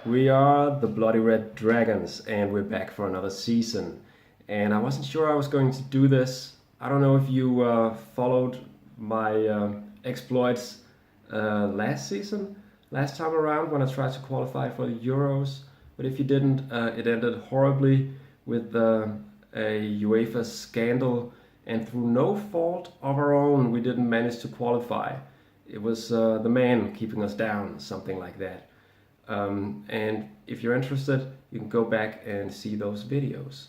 We are the Bloody Red Dragons, and we're back for another season. And I wasn't sure I was going to do this. I don't know if you followed my exploits last season, last time around when I tried to qualify for the Euros. But if you didn't, it ended horribly with a UEFA scandal, and through no fault of our own, we didn't manage to qualify. It was the man keeping us down, something like that. And if you're interested, you can go back and see those videos.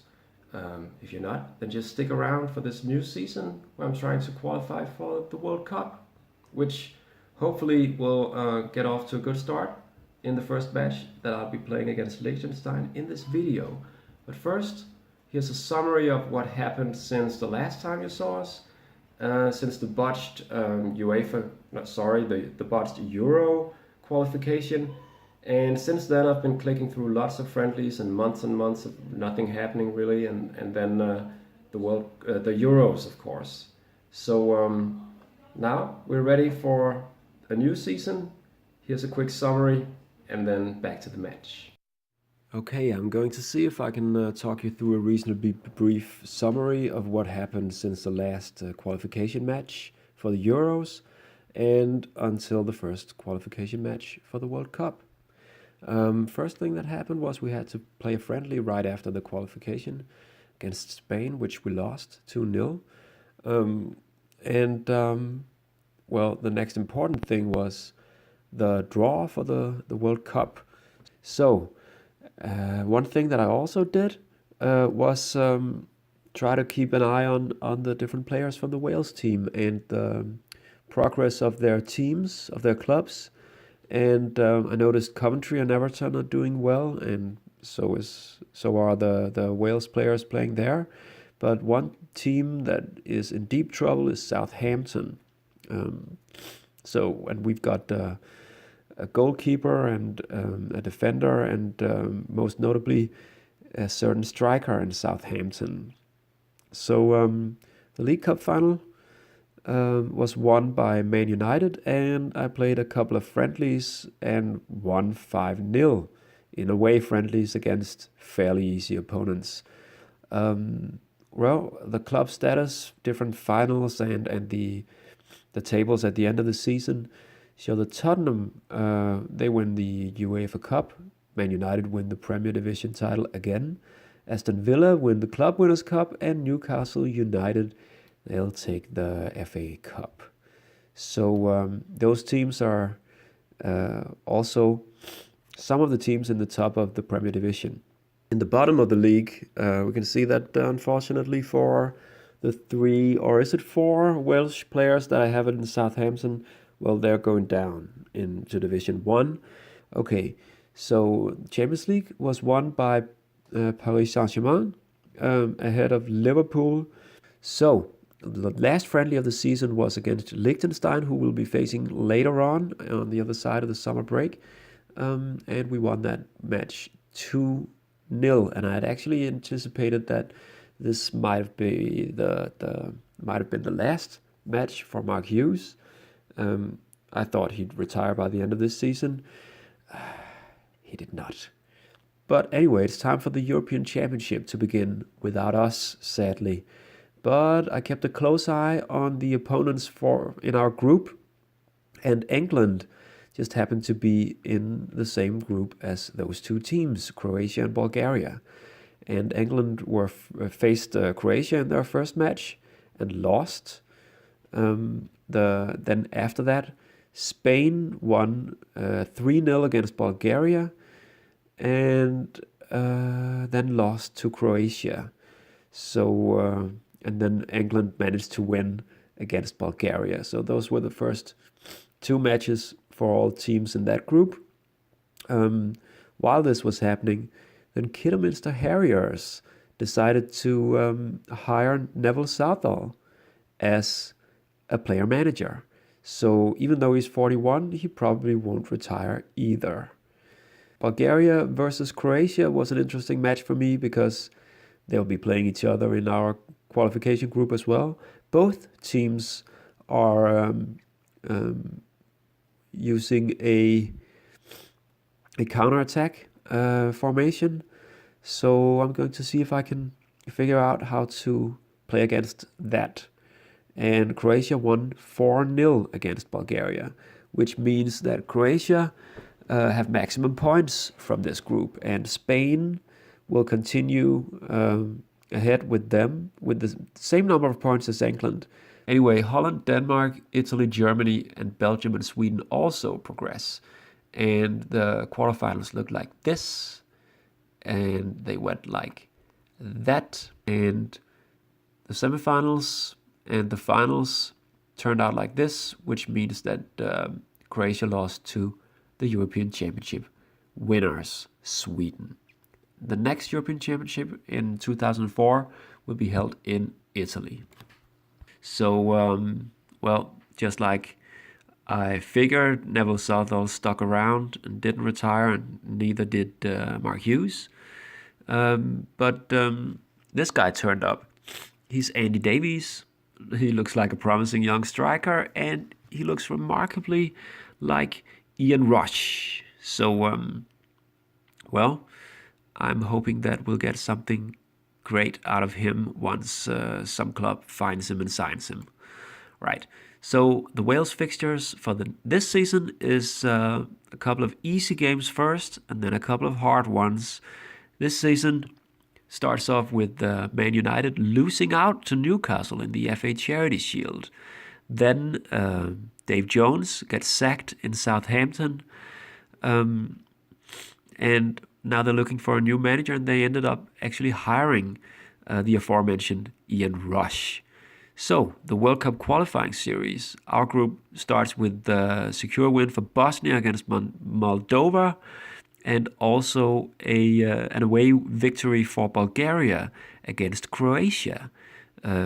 If you're not, then just stick around for this new season where I'm trying to qualify for the World Cup, which hopefully will get off to a good start in the first match that I'll be playing against Liechtenstein in this video. But first, here's a summary of what happened since the last time you saw us, since the botched the botched Euro qualification. And since then, I've been clicking through lots of friendlies and months of nothing happening really, and then the Euros, of course. So now we're ready for a new season. Here's a quick summary, and then back to the match. Okay, I'm going to see if I can talk you through a reasonably brief summary of what happened since the last qualification match for the Euros and until the first qualification match for the World Cup. First thing that happened was we had to play a friendly right after the qualification against Spain, which we lost 2-0. Well, the next important thing was the draw for the World Cup. So, one thing that I also did was try to keep an eye on the different players from the Wales team and the progress of their teams, of their clubs. And I noticed Coventry and Everton are doing well, and so are the Wales players playing there. But one team that is in deep trouble is Southampton. And we've got a goalkeeper and a defender, and most notably a certain striker in Southampton. So the League Cup final was won by Man United, and I played a couple of friendlies and won 5-0 in away friendlies against fairly easy opponents. Well, the club status, different finals, and the tables at the end of the season show that Tottenham, they win the UEFA Cup, Man United win the Premier Division title again, Aston Villa win the Club Winners' Cup, and Newcastle United, they'll take the FA Cup. So those teams are also some of the teams in the top of the Premier Division. In the bottom of the league, we can see that unfortunately for the 3, or is it 4 Welsh players that I have in Southampton, well, they're going down into Division 1. Okay, so Champions League was won by Paris Saint-Germain ahead of Liverpool. So the last friendly of the season was against Liechtenstein, who we'll be facing later on the other side of the summer break. And we won that match 2-0. And I had actually anticipated that this might have been the last match for Mark Hughes. I thought he'd retire by the end of this season. He did not. But anyway, it's time for the European Championship to begin without us, sadly. But I kept a close eye on the opponents in our group, and England just happened to be in the same group as those two teams, Croatia and Bulgaria. And England faced Croatia in their first match and lost. Then after that, Spain won 3-0 against Bulgaria, and then lost to Croatia. So and then England managed to win against Bulgaria. So those were the first 2 matches for all teams in that group. While this was happening, then Kidderminster Harriers decided to hire Neville Southall as a player manager. So even though he's 41, he probably won't retire either. Bulgaria versus Croatia was an interesting match for me because they'll be playing each other in our qualification group as well. Both teams are using a a counterattack formation. So I'm going to see if I can figure out how to play against that. And Croatia won 4-0 against Bulgaria, which means that Croatia have maximum points from this group, and Spain will continue ahead with them with the same number of points as England. Anyway, Holland, Denmark, Italy, Germany, and Belgium and Sweden also progress. And the quarterfinals look like this, and they went like that. And the semifinals and the finals turned out like this, which means that Croatia lost to the European Championship winners, Sweden. The next European Championship in 2004 will be held in Italy. So, well, just like I figured, Neville Southall stuck around and didn't retire, and neither did Mark Hughes. But this guy turned up. He's Andy Davies. He looks like a promising young striker, and he looks remarkably like Ian Rush. So, well, I'm hoping that we'll get something great out of him once some club finds him and signs him. Right. So the Wales fixtures for this season is a couple of easy games first, and then a couple of hard ones. This season starts off with Man United losing out to Newcastle in the FA Charity Shield. Then Dave Jones gets sacked in Southampton, and now they're looking for a new manager, and they ended up actually hiring the aforementioned Ian Rush. So, the World Cup qualifying series. Our group starts with the secure win for Bosnia against Moldova, and also an away victory for Bulgaria against Croatia.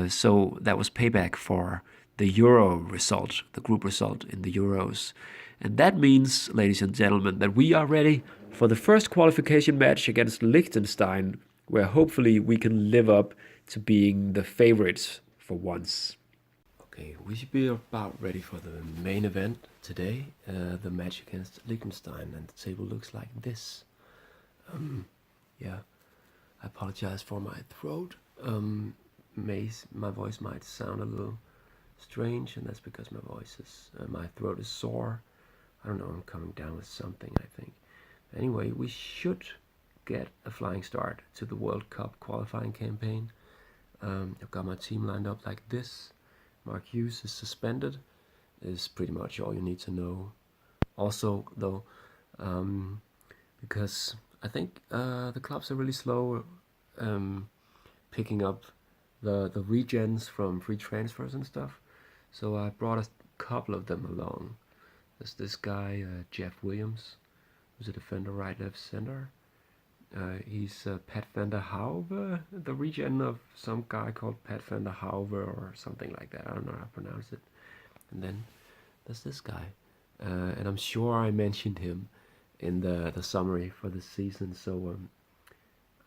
So that was payback for the Euro result, the group result in the Euros. And that means, ladies and gentlemen, that we are ready for the first qualification match against Liechtenstein, where hopefully we can live up to being the favorites for once. Okay, we should be about ready for the main event today, the match against Liechtenstein, and the table looks like this. Yeah, I apologize for my throat. My voice might sound a little strange, and that's because my throat is sore. I don't know, I'm coming down with something, I think. Anyway, we should get a flying start to the World Cup qualifying campaign. I've got my team lined up like this. Mark Hughes is suspended, is pretty much all you need to know. Also, though, because I think the clubs are really slow picking up the regens from free transfers and stuff. So I brought a couple of them along. There's this guy, Jeff Williams, who's a defender, right, left, center. He's Pat van der Hauve, the regen of some guy called Pat van der Hauve or something like that. I don't know how to pronounce it. And then there's this guy. And I'm sure I mentioned him in the summary for the season. So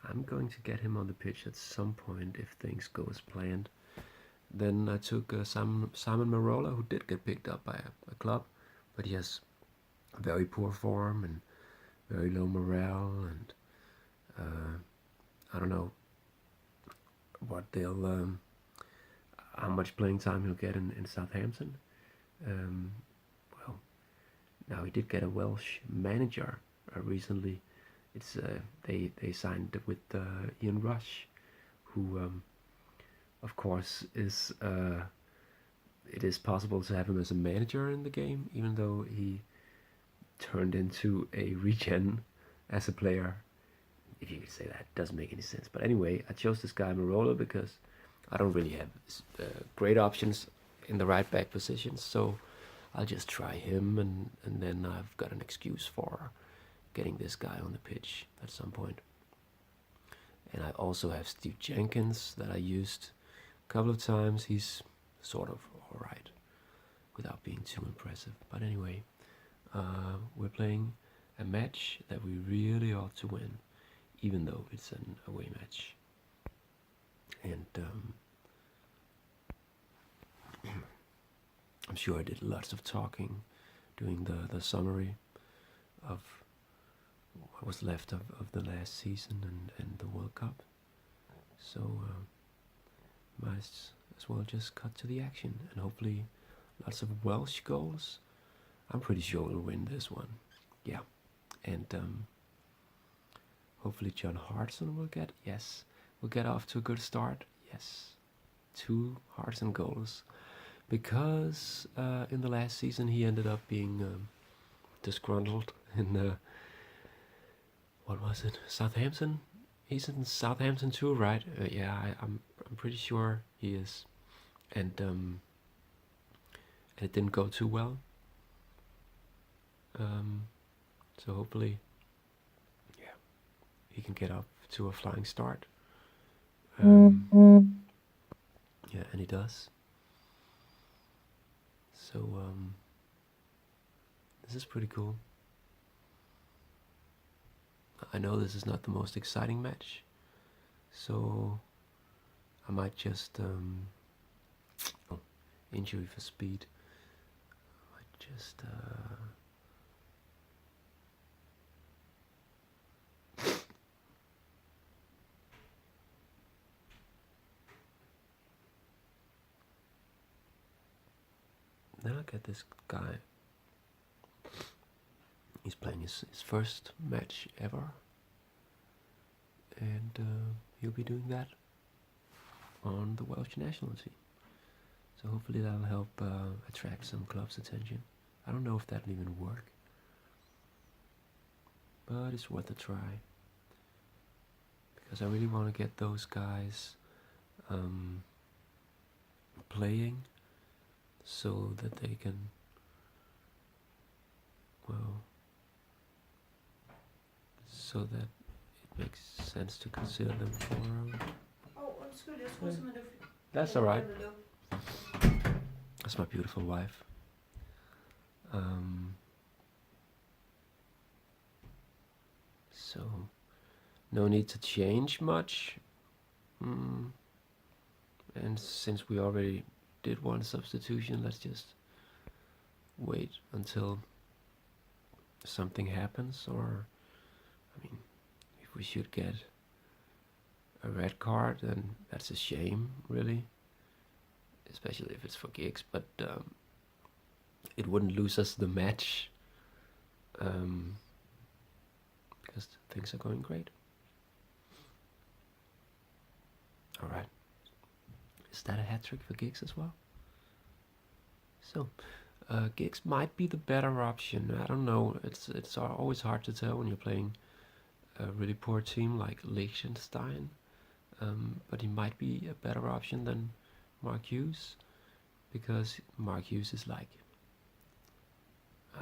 I'm going to get him on the pitch at some point if things go as planned. Then I took Simon Marola, who did get picked up by a club, but he has very poor form and very low morale, and I don't know what how much playing time he'll get in Southampton. Well, now he did get a Welsh manager recently. It's they signed with Ian Rush, who of course is it is possible to have him as a manager in the game, even though he turned into a regen as a player. If you could say that, it doesn't make any sense. But anyway, I chose this guy Marola because I don't really have great options in the right back positions, so I'll just try him, and then I've got an excuse for getting this guy on the pitch at some point. And I also have Steve Jenkins that I used a couple of times. He's sort of alright without being too impressive. But anyway, we're playing a match that we really ought to win, even though it's an away match. And I'm sure I did lots of talking doing the summary of what was left of the last season and the World Cup. So might as well just cut to the action, and hopefully lots of Welsh goals. I'm pretty sure we'll win this one. Yeah, and hopefully John Hartson will get off to a good start. Yes, 2 Hartson goals, because in the last season he ended up being disgruntled in what was it, Southampton? He's in Southampton too, right? Yeah, I'm pretty sure he is, and it didn't go too well. So hopefully, yeah, he can get up to a flying start. Yeah, and he does. So this is pretty cool. I know this is not the most exciting match, so I might just injury for speed. I might just then I get this guy. He's playing his first match ever, and he'll be doing that on the Welsh national team. So hopefully that'll help attract some club's attention. I don't know if that'll even work, but it's worth a try, because I really want to get those guys playing so that they can, well, so that it makes sense to consider them for that's alright. That's my beautiful wife. So no need to change much, and since we already did one substitution, let's just wait until something happens, or I mean, if we should get a red card, then that's a shame, really, especially if it's for Giggs, but it wouldn't lose us the match, because things are going great. Alright, is that a hat-trick for Giggs as well? So Giggs might be the better option. I don't know, it's always hard to tell when you're playing a really poor team like Liechtenstein, but he might be a better option than Mark Hughes, because Mark Hughes is like,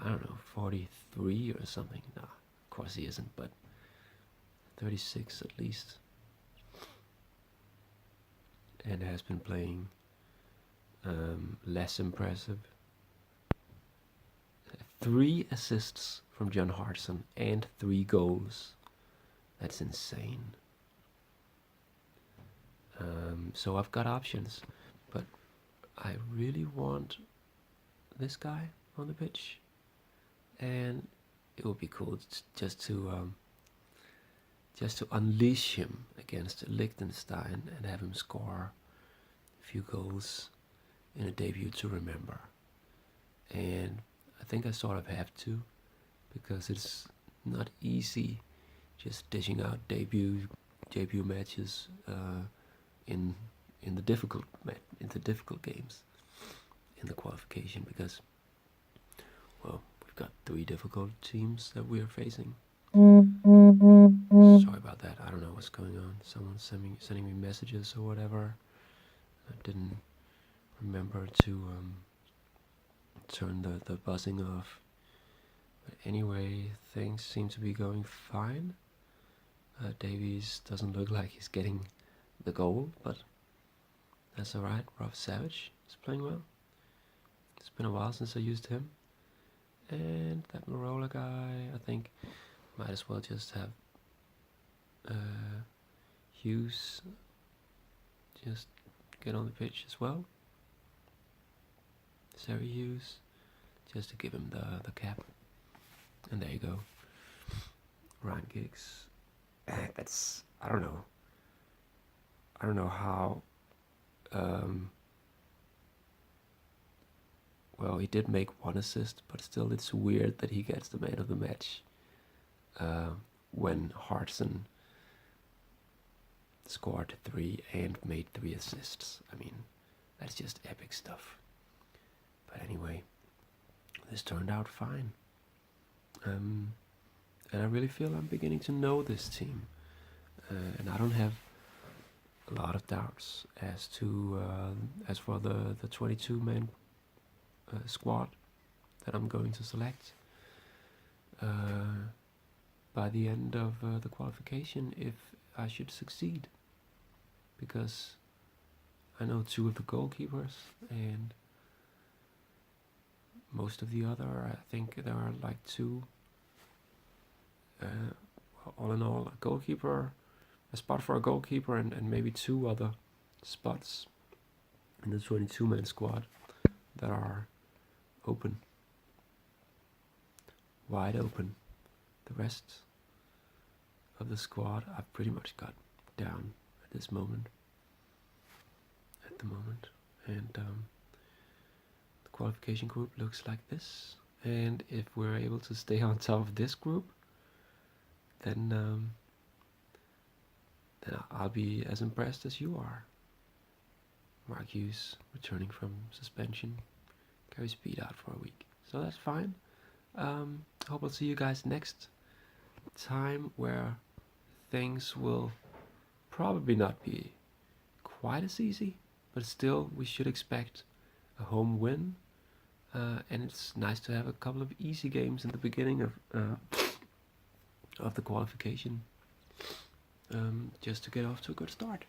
I don't know, 43 or something. Nah, of course he isn't, but 36 at least, and has been playing less impressive. 3 assists from John Hartson and 3 goals. That's insane. So I've got options, but I really want this guy on the pitch, and it would be cool just to unleash him against Liechtenstein and have him score a few goals in a debut to remember. And I think I sort of have to, because it's not easy just dishing out debut matches in the difficult games in the qualification, because, well, we've got 3 difficult teams that we're facing. Sorry about that. I don't know what's going on. Someone's sending me messages or whatever. I didn't remember to turn the buzzing off. But anyway, things seem to be going fine. Davies doesn't look like he's getting the goal, but that's alright. Rob Savage is playing well. It's been a while since I used him. And that Marola guy, I think, might as well just have Hughes just get on the pitch as well. Sarah Hughes, just to give him the cap. And there you go. Ryan Giggs. That's, I don't know. I don't know how. Well, he did make 1 assist, but still, it's weird that he gets the man of the match when Hartson scored 3 and made 3 assists. I mean, that's just epic stuff. But anyway, this turned out fine. And I really feel I'm beginning to know this team. And I don't have a lot of doubts as to as for the 22-man squad that I'm going to select by the end of the qualification if I should succeed, because I know 2 of the goalkeepers and most of the other. I think there are like 2 all in all, a goalkeeper, a spot for a goalkeeper, and maybe 2 other spots in the 22-man squad that are open, wide open. The rest of the squad I've pretty much got down at the moment, and the qualification group looks like this. And if we're able to stay on top of this group, then I'll be as impressed as you are. Mark Hughes returning from suspension, Gary Speed out for a week, so that's fine. Hope I'll see you guys next time, where things will probably not be quite as easy, but still we should expect a home win, and it's nice to have a couple of easy games in the beginning of the qualification, just to get off to a good start.